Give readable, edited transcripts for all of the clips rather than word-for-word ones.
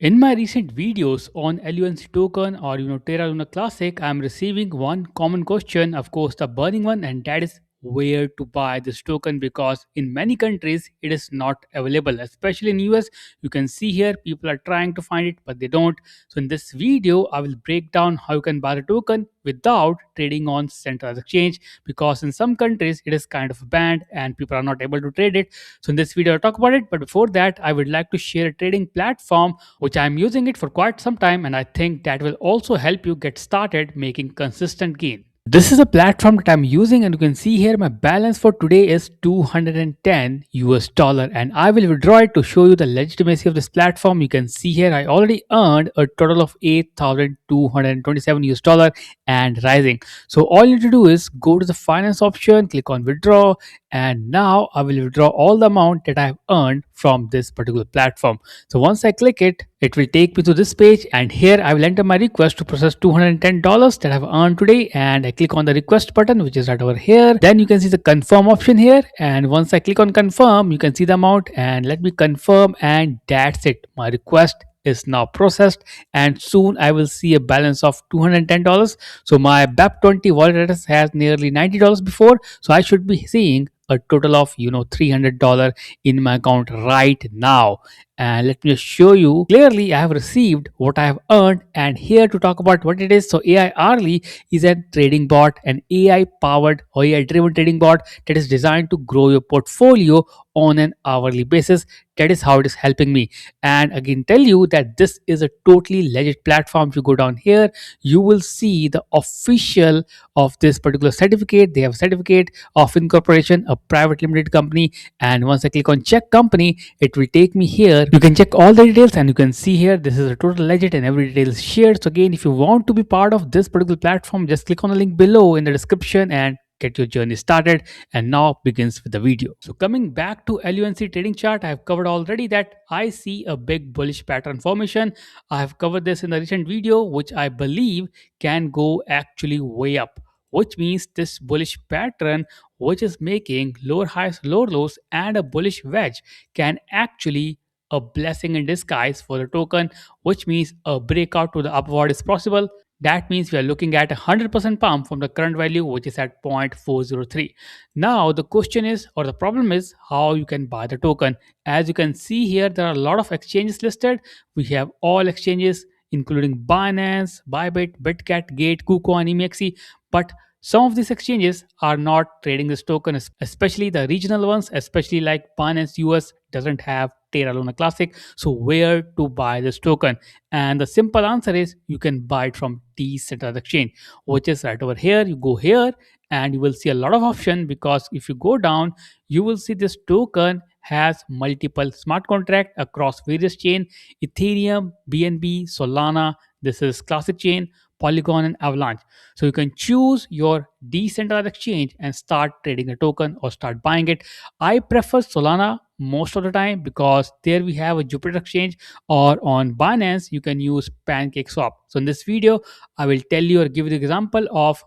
In my recent videos on LUNC token or Terra Luna Classic, I'm receiving one common question, of course, the burning one, and that is where to buy this token because in many countries it is not available, especially in US. You can see here people are trying to find it, but they don't. So in this video, I will break down how you can buy the token without trading on centralized exchange because in some countries it is kind of banned and people are not able to trade it. So in this video, I'll talk about it. But before that, I would like to share a trading platform which I'm using it for quite some time, and I think that will also help you get started making consistent gain. This is a platform that I'm using, and you can see here my balance for today is 210 US dollar, and I will withdraw it to show you the legitimacy of this platform. You can see here I already earned a total of 8,227 US dollar and rising. So all you need to do is go to the finance option, click on withdraw, and now I will withdraw all the amount that I have earned from this particular platform. So once I click it, it will take me to this page, and here I will enter my request to process $210 that I've earned today, and I click on the request button which is right over here. Then you can see the confirm option here, and once I click on confirm, you can see the amount, and let me confirm, and that's it. My request is now processed, and soon I will see a balance of $210. So my BAP20 wallet address has nearly $90 before, so I should be seeing a total of $300 in my account right now. And let me just show you clearly I have received what I have earned. And here to talk about what it is, so AI Arly is a trading bot, an AI powered or AI driven trading bot that is designed to grow your portfolio on an hourly basis. That is how it is helping me. And again, tell you that this is a totally legit platform. If you go down here, you will see the official of this particular certificate. They have a certificate of incorporation, a private limited company. And once I click on check company, it will take me here. You can check all the details, and you can see here this is a total legit and every detail is shared. So again, if you want to be part of this particular platform, just click on the link below in the description and get your journey started. And now begins with the video. So coming back to LUNC trading chart, I have covered already that I see a big bullish pattern formation. I have covered this in the recent video, which I believe can go actually way up, which means this bullish pattern, which is making lower highs, lower lows, and a bullish wedge, can actually a blessing in disguise for the token, which means a breakout to the upward is possible. That means we are looking at a 100% pump from the current value, which is at 0.403. Now, the question is, or the problem is, how you can buy the token. As you can see here, there are a lot of exchanges listed. We have all exchanges, including Binance, Bybit, Bitcat, Gate, KuCoin, EMXE. But some of these exchanges are not trading this token, especially the regional ones, especially like Binance US doesn't have Terra Luna Classic. So where to buy this token? And the simple answer is you can buy it from decentralized exchange, which is right over here. You go here and you will see a lot of option, because if you go down, you will see this token has multiple smart contract across various chain: Ethereum, BNB, Solana. This is classic chain, Polygon, and Avalanche. So you can choose your decentralized exchange and start trading the token or start buying it. I prefer Solana most of the time because there we have a Jupiter exchange, or on Binance you can use PancakeSwap. So in this video, I will tell you or give you the example of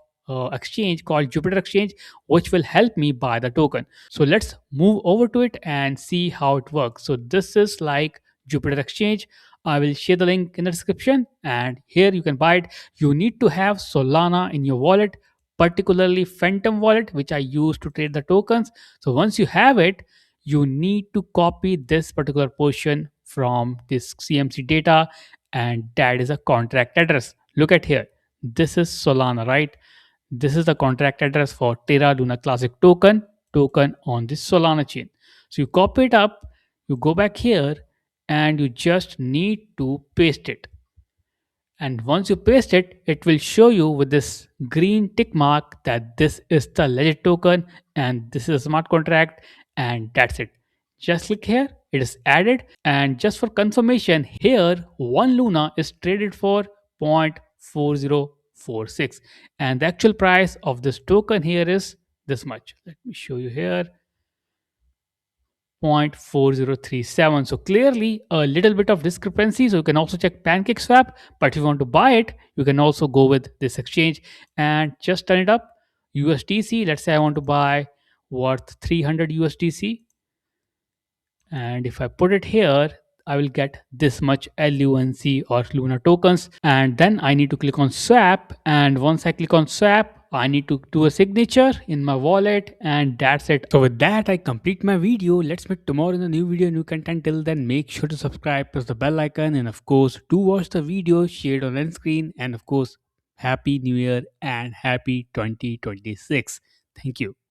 exchange called Jupiter exchange, which will help me buy the token. So let's move over to it and see how it works. So this is like Jupiter exchange. I will share the link in the description, and here you can buy it. You need to have Solana in your wallet, particularly Phantom wallet, which I use to trade the tokens. So once you have it, you need to copy this particular portion from this CMC data, and that is a contract address. Look at here. This is Solana, right? This is the contract address for Terra Luna Classic token on this Solana chain. So you copy it up, you go back here, and you just need to paste it. And once you paste it, it will show you with this green tick mark that this is the legit token and this is a smart contract, and that's it. Just click here, it is added, and just for confirmation, here 1 Luna is traded for 0.4046, and the actual price of this token here is this much. Let me show you here, 0.4037. So clearly a little bit of discrepancy. So you can also check PancakeSwap, but if you want to buy it, you can also go with this exchange and just turn it up. USDC, let's say I want to buy worth 300 USDC. And if I put it here, I will get this much LUNC or Luna tokens. And then I need to click on swap. And once I click on swap, I need to do a signature in my wallet, and that's it. So with that, I complete my video. Let's meet tomorrow in a new video, new content. Till then, make sure to subscribe, press the bell icon, and of course, do watch the video shared on end screen. And of course, Happy New Year and Happy 2026. Thank you.